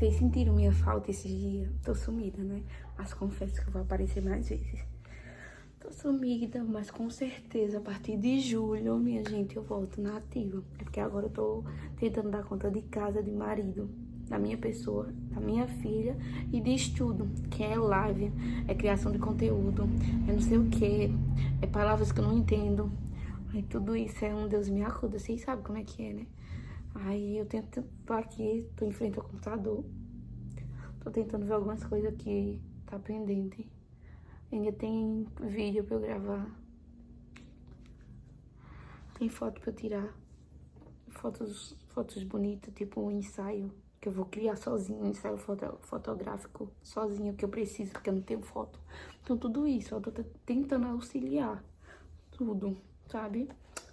Vocês sentiram minha falta esses dias? Tô sumida, né? Mas confesso que eu vou aparecer mais vezes. Tô sumida, mas com certeza a partir de julho, minha gente, eu volto na ativa. É porque agora eu tô tentando dar conta de casa, de marido, da minha pessoa, da minha filha e de estudo, que é live, é criação de conteúdo, é não sei o que, é palavras que eu não entendo. Aí tudo isso é um Deus me acuda, vocês sabem como é que é, né? Aí eu tô aqui, tô em frente ao computador, tô tentando ver algumas coisas que tá pendente. Ainda tem vídeo pra eu gravar, tem foto pra eu tirar, fotos bonitas, tipo um ensaio que eu vou criar sozinho, um ensaio fotográfico sozinho, que eu preciso, porque eu não tenho foto. Então tudo isso, eu tô tentando auxiliar tudo, sabe?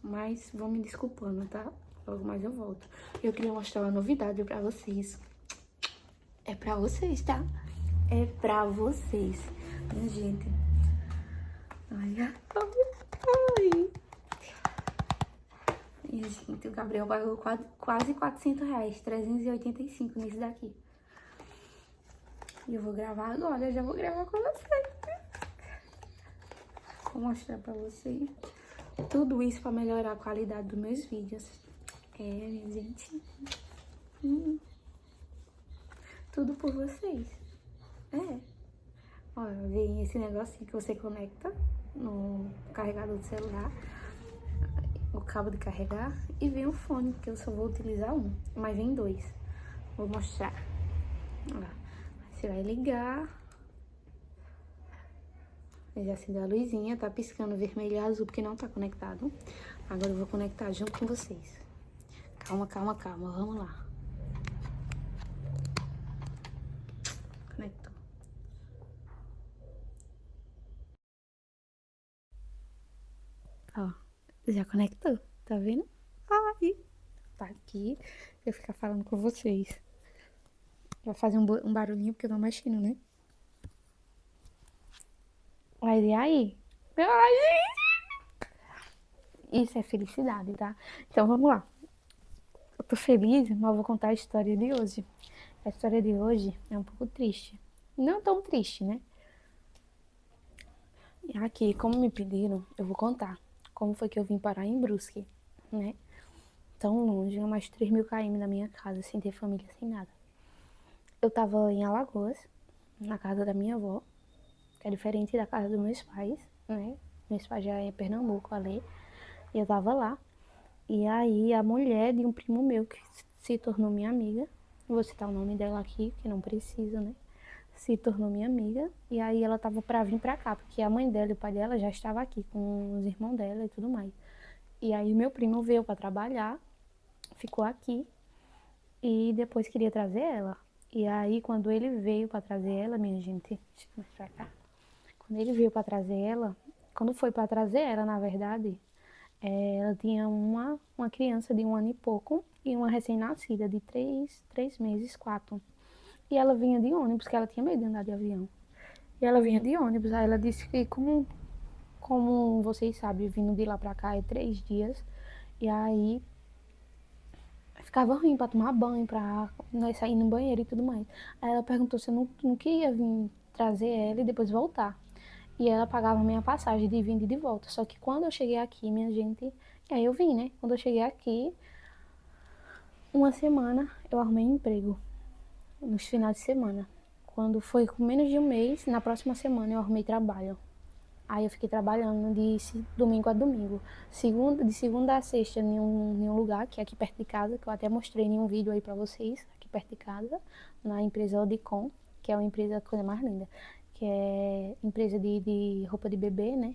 Mas vão me desculpando, tá? Logo mais eu volto. Eu queria mostrar uma novidade pra vocês. É pra vocês, tá? É pra vocês. Minha gente. Ai, ai, ai. Minha gente, o Gabriel pagou quase R$ 400, 385 nisso daqui. E eu vou gravar agora, eu já vou gravar com vocês. Vou mostrar pra vocês. Tudo isso pra melhorar a qualidade dos meus vídeos. É, minha gente. Tudo por vocês. É. Olha, vem esse negocinho que você conecta no carregador do celular, o cabo de carregar, e vem o fone, que eu só vou utilizar um, mas vem dois. Vou mostrar. Olha, você vai ligar. Já acendeu a luzinha, tá piscando vermelho e azul porque não tá conectado. Agora eu vou conectar junto com vocês. Calma, calma, calma, vamos lá. Conectou. Ó, já conectou, tá vendo? Ai, tá aqui, eu ficar falando com vocês. Vai fazer um barulhinho porque eu tô mexendo, né? Mas e aí? Ai, gente! Isso é felicidade, tá? Então vamos lá. Eu tô feliz, mas eu vou contar a história de hoje. A história de hoje é um pouco triste. Não tão triste, né? E aqui, como me pediram, eu vou contar como foi que eu vim parar em Brusque, né? Tão longe, a mais de 3.000 km da minha casa, sem ter família, sem nada. Eu tava em Alagoas, na casa da minha avó, que é diferente da casa dos meus pais, né? Meus pais já é em Pernambuco, ali. E eu tava lá. E aí a mulher de um primo meu, que se tornou minha amiga, vou citar o nome dela aqui, que não precisa, né? Se tornou minha amiga. E aí ela tava pra vir pra cá, porque a mãe dela e o pai dela já estavam aqui com os irmãos dela e tudo mais. E aí meu primo veio pra trabalhar, ficou aqui e depois queria trazer ela. E aí quando ele veio pra trazer ela, minha gente, deixa eu mostrar cá. Quando ele veio pra trazer ela, quando foi pra trazer ela, na verdade, ela tinha uma criança de 1 ano e pouco e uma recém-nascida de 3 meses, 4. E ela vinha de ônibus, porque ela tinha medo de andar de avião. E ela vinha de ônibus, aí ela disse que, como vocês sabem, vindo de lá pra cá é 3 dias. E aí ficava ruim pra tomar banho, pra nós sair no banheiro e tudo mais. Aí ela perguntou se eu não queria vir trazer ela e depois voltar. E ela pagava minha passagem de vinda e de volta. Só que quando eu cheguei aqui, minha gente, aí eu vim, né? Quando eu cheguei aqui, uma semana eu arrumei emprego nos finais de semana. Quando foi com menos de um mês, na próxima semana eu arrumei trabalho. Aí eu fiquei trabalhando de domingo a domingo. De segunda a sexta em um lugar, que é aqui perto de casa, que eu até mostrei em um vídeo aí pra vocês, aqui perto de casa, na empresa Odicon, que é uma empresa, coisa mais linda, que é empresa de roupa de bebê, né?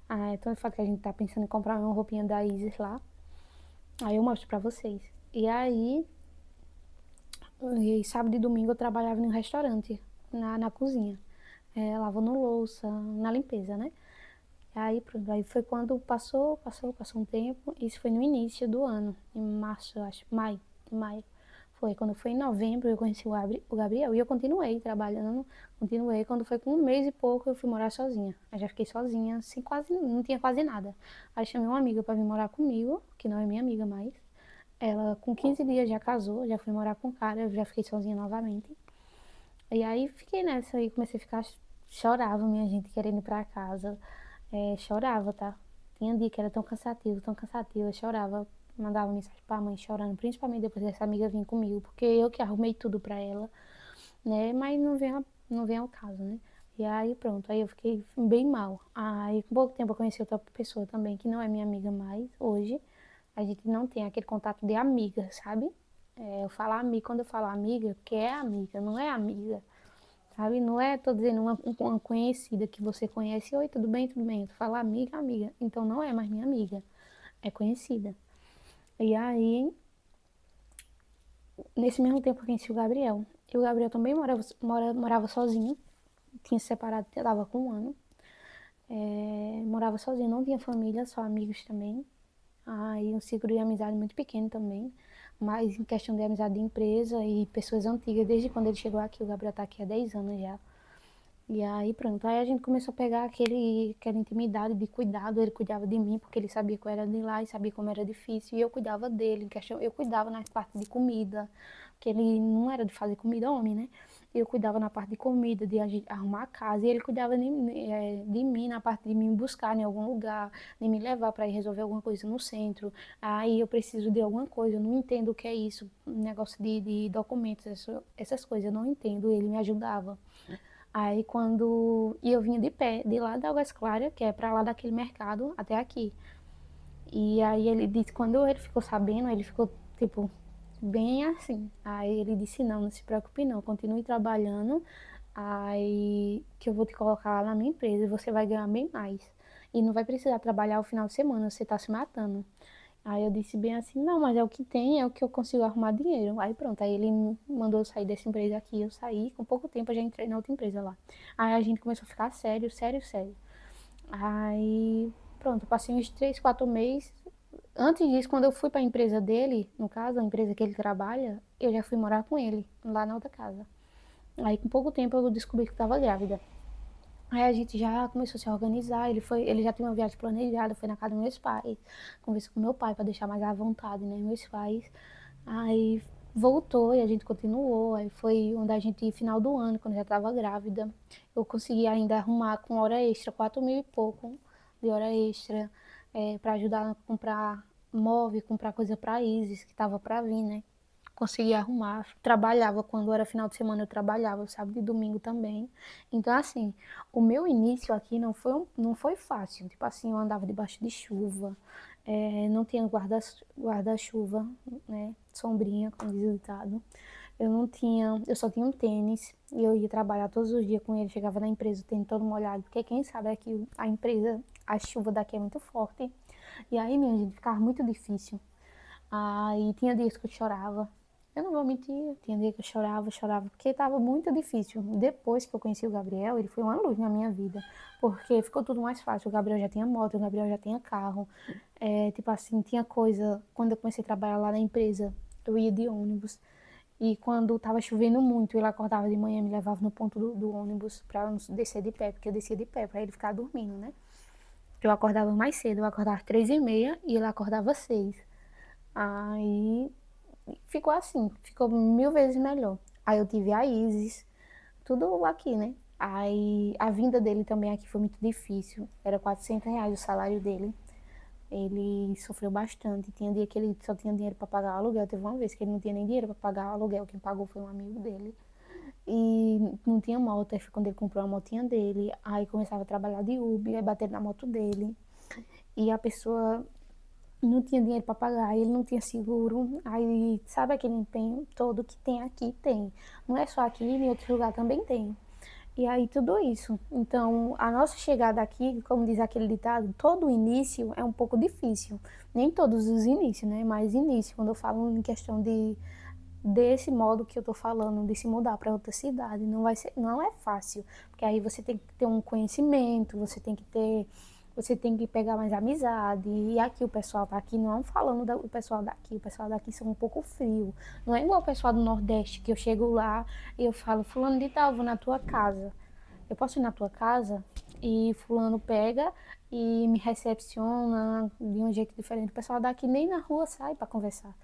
Ah, então eu falo que a gente tá pensando em comprar uma roupinha da Isis lá. Aí eu mostro pra vocês. E sábado e domingo eu trabalhava em um restaurante, na cozinha. Lavando louça, na limpeza, né? Aí pronto, aí foi quando passou um tempo. Isso foi no início do ano, em março, eu acho, maio. Foi quando foi em novembro eu conheci o Gabriel e eu continuei trabalhando, continuei. Quando foi com um mês e pouco eu fui morar sozinha. Aí já fiquei sozinha, assim, quase, não tinha quase nada. Aí chamei uma amiga pra vir morar comigo, que não é minha amiga mais. Ela com 15 dias já casou, já foi morar com o cara, eu já fiquei sozinha novamente. E aí fiquei nessa aí, comecei a ficar, chorava minha gente querendo ir pra casa. Chorava, tá? Tinha dia que era tão cansativo, eu chorava, mandava mensagem pra mãe chorando, principalmente depois dessa amiga vir comigo, porque eu que arrumei tudo pra ela, né? Mas não vem ao caso, né? E aí pronto, aí eu fiquei bem mal. Aí com pouco tempo eu conheci outra pessoa também, que não é minha amiga mais hoje. A gente não tem aquele contato de amiga, sabe? Eu falo amiga, quando eu falo amiga, que é amiga, não é amiga, sabe? Não é, tô dizendo, uma conhecida que você conhece, oi, tudo bem, tudo bem. Tu fala amiga, amiga. Então não é mais minha amiga, é conhecida. E aí, nesse mesmo tempo eu conheci o Gabriel. E o Gabriel também morava sozinho, tinha se separado, tava com 1 ano. Morava sozinho, não tinha família, só amigos também. Aí um ciclo de amizade muito pequeno também. Mas em questão de amizade de empresa e pessoas antigas, desde quando ele chegou aqui, o Gabriel tá aqui há 10 anos já. E aí pronto, aí a gente começou a pegar aquela intimidade de cuidado, ele cuidava de mim, porque ele sabia que eu era de lá e sabia como era difícil, e eu cuidava dele, em questão, eu cuidava na parte de comida, que ele não era de fazer comida homem, né? Eu cuidava na parte de comida, de arrumar a casa, e ele cuidava de mim na parte de me buscar em algum lugar, de me levar para ir resolver alguma coisa no centro. Aí eu preciso de alguma coisa, eu não entendo o que é isso, negócio de documentos, essas coisas, eu não entendo, ele me ajudava. Aí quando. E eu vinha de pé, de lá da Águas Claras, que é pra lá daquele mercado, até aqui. E aí ele disse, quando ele ficou sabendo, ele ficou, tipo, bem assim. Aí ele disse, não, não se preocupe não, continue trabalhando, aí que eu vou te colocar lá na minha empresa e você vai ganhar bem mais. E não vai precisar trabalhar o final de semana, você tá se matando. Aí eu disse bem assim, não, mas é o que tem, é o que eu consigo arrumar dinheiro. Aí pronto, aí ele me mandou eu sair dessa empresa aqui, eu saí, com pouco tempo eu já entrei na outra empresa lá. Aí a gente começou a ficar sério, sério, sério. Aí pronto, passei uns 3, 4 meses. Antes disso, quando eu fui para a empresa dele, no caso, a empresa que ele trabalha, eu já fui morar com ele, lá na outra casa. Aí com pouco tempo eu descobri que estava grávida. Aí a gente já começou a se organizar, ele já tinha uma viagem planejada, foi na casa dos meus pais, conversou com meu pai para deixar mais à vontade, né, meus pais. Aí voltou e a gente continuou, aí foi onde a gente, final do ano, quando eu já estava grávida, eu consegui ainda arrumar com hora extra, 4.000 e pouco de hora extra, para ajudar a comprar móvel, comprar coisa para Isis, que estava para vir, né, conseguia arrumar. Trabalhava quando era final de semana, eu trabalhava, sábado e domingo também. Então, assim, o meu início aqui não foi fácil. Tipo assim, eu andava debaixo de chuva, não tinha guarda-chuva, né? Sombrinha, como diz o ditado. Eu só tinha um tênis e eu ia trabalhar todos os dias com ele. Chegava na empresa, o tênis todo molhado, porque quem sabe aqui a empresa, a chuva daqui é muito forte. E aí, minha gente, ficava muito difícil. Aí tinha dias que eu chorava. Eu não vou mentir, tinha dia que eu chorava, chorava, porque estava muito difícil. Depois que eu conheci o Gabriel, ele foi uma luz na minha vida, porque ficou tudo mais fácil. O Gabriel já tinha moto, o Gabriel já tinha carro. Tipo assim, tinha coisa. Quando eu comecei a trabalhar lá na empresa, eu ia de ônibus. E quando estava chovendo muito, ele acordava de manhã, me levava no ponto do ônibus para eu não descer de pé, porque eu descia de pé, para ele ficar dormindo, né? Eu acordava mais cedo, eu acordava 3h30 e ele acordava 6. Aí ficou assim, ficou 1000 vezes melhor. Aí eu tive a Isis, tudo aqui, né? Aí a vinda dele também aqui foi muito difícil. Era R$ 400 o salário dele. Ele sofreu bastante. Tinha dia que ele só tinha dinheiro para pagar o aluguel. Teve uma vez que ele não tinha nem dinheiro para pagar o aluguel. Quem pagou foi um amigo dele. E não tinha moto. Aí foi quando ele comprou a motinha dele. Aí começava a trabalhar de Uber, aí bateram na moto dele. E a pessoa não tinha dinheiro para pagar, ele não tinha seguro. Aí, sabe aquele empenho todo que tem aqui? Tem. Não é só aqui, em outro lugar também tem. E aí, tudo isso. Então, a nossa chegada aqui, como diz aquele ditado, todo início é um pouco difícil. Nem todos os inícios, né? Mas início, quando eu falo em questão desse modo que eu tô falando, de se mudar para outra cidade, não é fácil, porque aí você tem que ter um conhecimento, você tem que pegar mais amizade. E aqui o pessoal tá aqui, não falando do pessoal daqui, o pessoal daqui são um pouco frio. Não é igual o pessoal do Nordeste, que eu chego lá e eu falo, fulano de tal, vou na tua casa. Eu posso ir na tua casa? E fulano pega e me recepciona de um jeito diferente. O pessoal daqui nem na rua sai para conversar.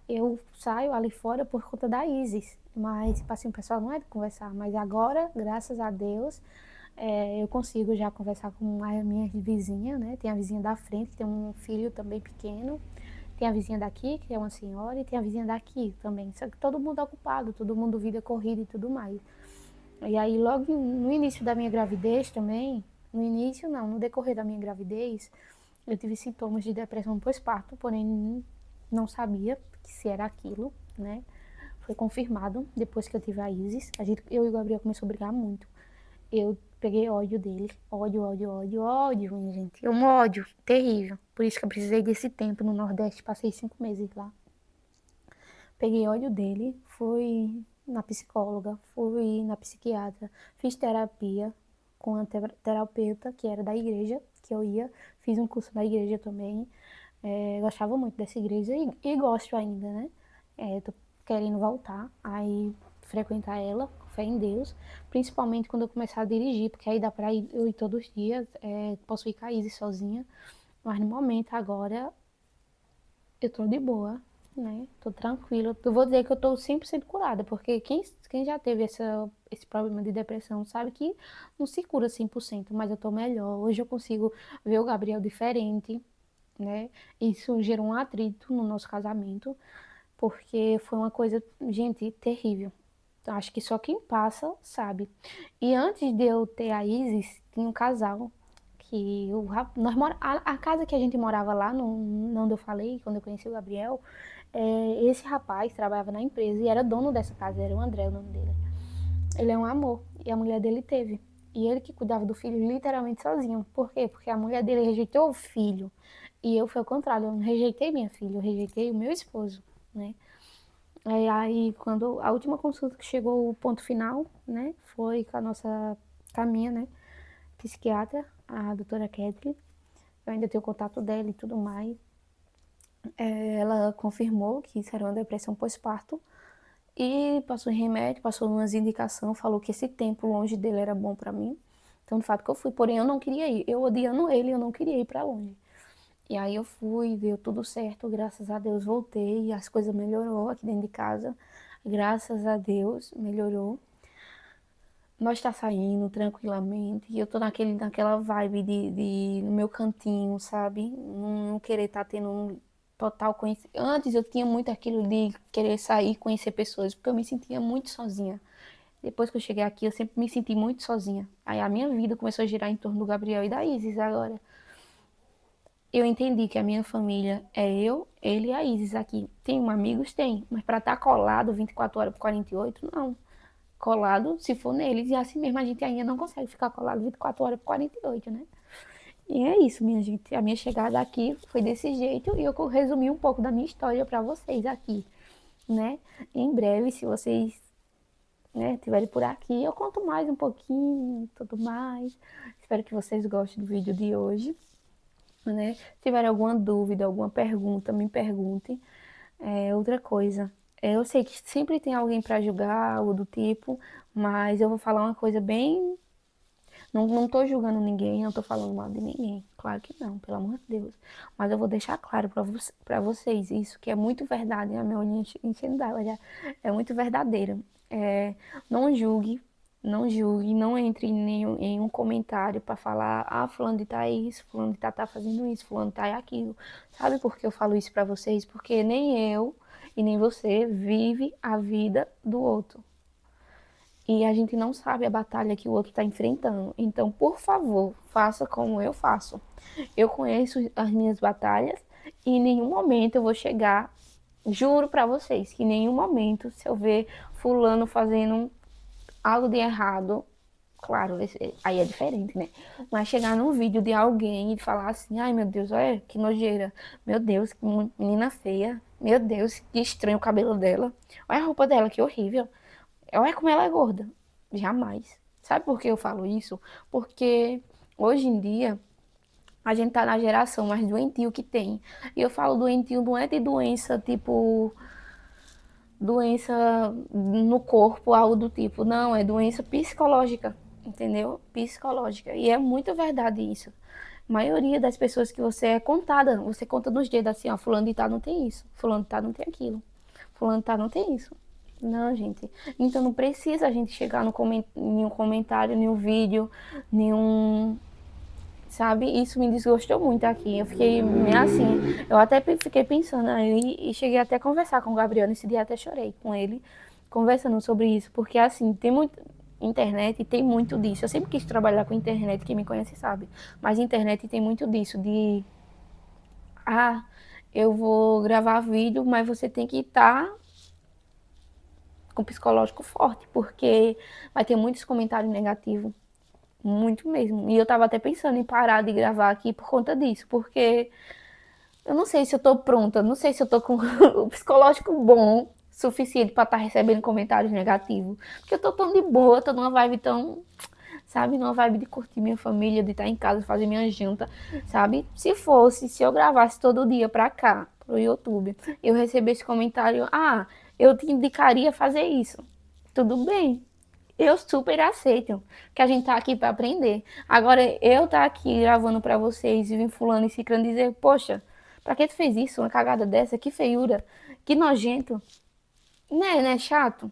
eu saio ali fora por conta da Isis. Mas, tipo assim, o pessoal não é de conversar. Mas agora, graças a Deus, eu consigo já conversar com a minha vizinha, né? Tem a vizinha da frente, que tem um filho também pequeno. Tem a vizinha daqui, que é uma senhora, e tem a vizinha daqui também. Só que todo mundo ocupado, todo mundo vida corrida e tudo mais. E aí, logo no início da minha gravidez também, no início não, no decorrer da minha gravidez, eu tive sintomas de depressão pós-parto, porém não sabia se era aquilo, né? Foi confirmado depois que eu tive a Isis. Eu e o Gabriel começou a brigar muito. Eu peguei ódio dele. Ódio, ódio, ódio, ódio, minha gente. Um ódio terrível. Por isso que eu precisei desse tempo no Nordeste. Passei 5 meses lá. Peguei ódio dele. Fui na psicóloga. Fui na psiquiatra. Fiz terapia com uma terapeuta que era da igreja que eu ia. Fiz um curso na igreja também. Gostava muito dessa igreja e gosto ainda, né? Tô querendo voltar. Aí frequentar ela, com fé em Deus, principalmente quando eu começar a dirigir, porque aí dá pra eu ir todos os dias, posso ir com a Izzy sozinha, mas no momento agora eu tô de boa, né? Tô tranquila. Eu vou dizer que eu tô 100% curada, porque quem já teve esse problema de depressão sabe que não se cura 100%, mas eu tô melhor. Hoje eu consigo ver o Gabriel diferente, né? Isso gerou um atrito no nosso casamento, porque foi uma coisa, gente, terrível. Acho que só quem passa sabe. E antes de eu ter a Isis, tinha um casal que a casa que a gente morava lá, onde eu falei, quando eu conheci o Gabriel, esse rapaz trabalhava na empresa e era dono dessa casa, era o André, o nome dele. Ele é um amor e a mulher dele teve. E ele que cuidava do filho literalmente sozinho. Por quê? Porque a mulher dele rejeitou o filho. E eu fui ao contrário, eu não rejeitei minha filha, eu rejeitei o meu esposo, né? Aí, quando a última consulta que chegou o ponto final, né, foi com a minha, né, psiquiatra, a doutora Kathleen. Eu ainda tenho contato dela e tudo mais. Ela confirmou que isso era uma depressão pós-parto e passou em remédio, passou umas indicações, falou que esse tempo longe dele era bom pra mim. Então, de fato, que eu fui. Porém, eu não queria ir. Eu odiando ele, eu não queria ir pra longe. E aí eu fui, deu tudo certo, graças a Deus voltei, as coisas melhorou aqui dentro de casa. Graças a Deus melhorou. Nós tá saindo tranquilamente. E eu tô naquela vibe no meu cantinho, sabe? Não querer estar tendo um total conhecimento. Antes eu tinha muito aquilo de querer sair e conhecer pessoas, porque eu me sentia muito sozinha. Depois que eu cheguei aqui, eu sempre me senti muito sozinha. Aí a minha vida começou a girar em torno do Gabriel e da Isis agora. Eu entendi que a minha família é eu, ele e a Isis aqui. Tem amigos? Tem. Mas pra estar colado 24 horas por 48, não. Colado, se for neles, e assim mesmo a gente ainda não consegue ficar colado 24 horas por 48, né? E é isso, minha gente. A minha chegada aqui foi desse jeito e eu resumi um pouco da minha história pra vocês aqui, né? Em breve, se vocês, né, estiverem por aqui, eu conto mais um pouquinho, tudo mais. Espero que vocês gostem do vídeo de hoje. Né? Se tiver alguma dúvida, alguma pergunta, me perguntem. Outra coisa, eu sei que sempre tem alguém para julgar, algo do tipo, mas eu vou falar uma coisa bem. Não tô julgando ninguém, não tô falando mal de ninguém. Claro que não, pelo amor de Deus. Mas eu vou deixar claro para vocês isso, que é muito verdade, a minha olhinha enchendo d'água já. É muito verdadeiro. Não julgue, não julgue, não entre em um comentário para falar, fulano de tá isso, fulano de tá fazendo isso, fulano de tá aquilo. Sabe por que eu falo isso para vocês? Porque nem eu e nem você vive a vida do outro. E a gente não sabe a batalha que o outro está enfrentando. Então, por favor, faça como eu faço. Eu conheço as minhas batalhas e em nenhum momento eu vou chegar, juro para vocês, que em nenhum momento, se eu ver fulano fazendo algo de errado, claro, aí é diferente, né? Mas chegar num vídeo de alguém e falar assim, ai meu Deus, olha que nojeira, meu Deus, que menina feia, meu Deus, que estranho o cabelo dela, olha a roupa dela, que horrível. Olha como ela é gorda. Jamais. Sabe por que eu falo isso? Porque hoje em dia a gente tá na geração mais doentio que tem. E eu falo doentio não é de doença tipo doença no corpo, algo do tipo. Não, é doença psicológica, entendeu? Psicológica. E é muito verdade isso. A maioria das pessoas que você é contada, você conta nos dedos assim, ó, fulano de tal não tem isso, fulano de tal não tem aquilo. fulano tá, não tem isso. Não, gente. Então não precisa a gente chegar no nenhum comentário, nenhum vídeo, nenhum. Sabe? Isso me desgostou muito aqui. Eu fiquei assim. Eu até fiquei pensando aí e cheguei até a conversar com o Gabriel. Nesse dia até chorei com ele, conversando sobre isso. Porque assim, tem muito. Internet tem muito disso. Eu sempre quis trabalhar com internet, quem me conhece sabe. Mas internet tem muito disso, de. Ah, eu vou gravar vídeo, mas você tem que estar com o psicológico forte, porque vai ter muitos comentários negativos. Muito mesmo. E eu tava até pensando em parar de gravar aqui por conta disso, porque eu não sei se eu tô pronta, não sei se eu tô com o psicológico bom suficiente pra estar recebendo comentários negativos. Porque eu tô tão de boa, tô numa vibe tão, sabe, numa vibe de curtir minha família, de estar em casa, fazer minha janta, sabe? Se eu gravasse todo dia pra cá, pro YouTube, eu recebesse comentário, ah, eu te indicaria fazer isso. Tudo bem, eu super aceito que a gente tá aqui para aprender. Agora, eu tá aqui gravando para vocês e vim fulano e ciclano dizer, poxa, pra que tu fez isso? Uma cagada dessa? Que feiura, que nojento. Né, chato?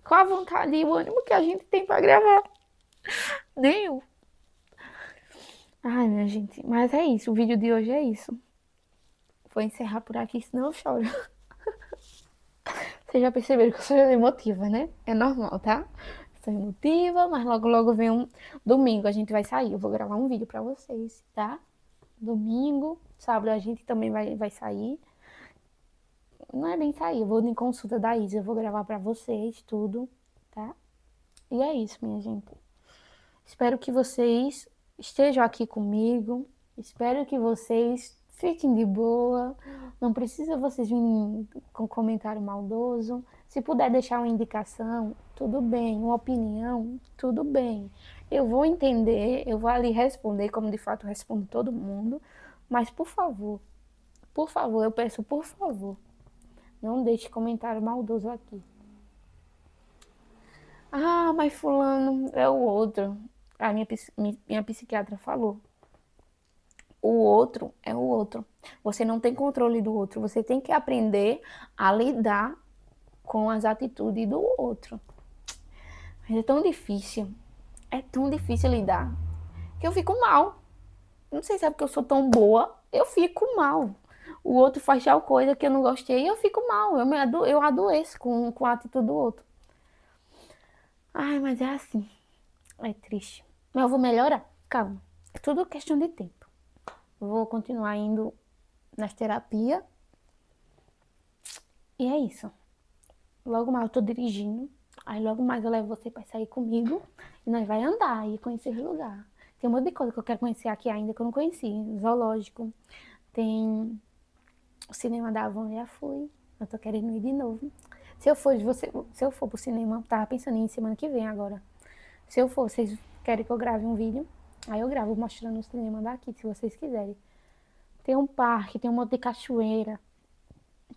Qual a vontade e o ânimo que a gente tem para gravar? Nenhum. Ai, minha gente, mas é isso, o vídeo de hoje é isso. Vou encerrar por aqui, senão eu choro. Vocês já perceberam que eu sou emotiva, né? É normal, tá? Sou emotiva, mas logo logo vem um domingo, a gente vai sair. Eu vou gravar um vídeo pra vocês, tá? Domingo, sábado a gente também vai sair. Não é bem sair, eu vou em consulta da Isa, eu vou gravar pra vocês tudo, tá? E é isso, minha gente. Espero que vocês estejam aqui comigo. Espero que vocês fiquem de boa. Não precisa vocês virem com comentário maldoso. Se puder deixar uma indicação, tudo bem. Uma opinião, tudo bem. Eu vou entender, eu vou ali responder, como de fato respondo todo mundo. Mas por favor, eu peço por favor, não deixe comentário maldoso aqui. Ah, mas fulano é o outro. A minha psiquiatra falou. O outro é o outro. Você não tem controle do outro. Você tem que aprender a lidar com as atitudes do outro. Mas é tão difícil. É tão difícil lidar. Que eu fico mal. Não sei se é porque eu sou tão boa. Eu fico mal. O outro faz tal coisa que eu não gostei e eu fico mal. Eu adoeço com a atitude do outro. Ai, mas é assim. É triste. Mas eu vou melhorar. Calma. É tudo questão de tempo. Eu vou continuar indo nas terapias. E é isso. Logo mais eu tô dirigindo. Aí logo mais eu levo você pra sair comigo. E nós vai andar e conhecer o lugar. Tem um monte de coisa que eu quero conhecer aqui ainda que eu não conheci. Zoológico. Tem o cinema da Avon, já fui. Eu tô querendo ir de novo. Se eu for pro cinema, tava pensando em ir semana que vem agora. Se eu for, vocês querem que eu grave um vídeo? Aí eu gravo mostrando o cinema daqui, se vocês quiserem. Tem um parque, tem um monte de cachoeira.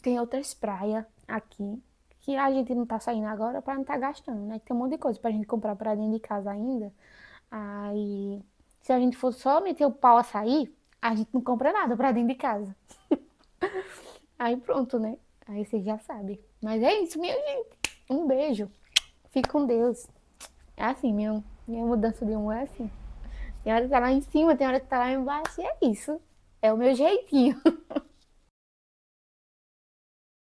Tem outras praias aqui, que a gente não tá saindo agora pra não tá gastando, né? Tem um monte de coisa pra gente comprar pra dentro de casa ainda. Aí, se a gente for só meter o pau a sair, a gente não compra nada pra dentro de casa. Aí pronto, né? Aí vocês já sabem. Mas é isso, minha gente. Um beijo. Fique com Deus. É assim, minha mudança de humor é assim. Tem hora que tá lá em cima, tem hora que tá lá embaixo, e é isso. É o meu jeitinho.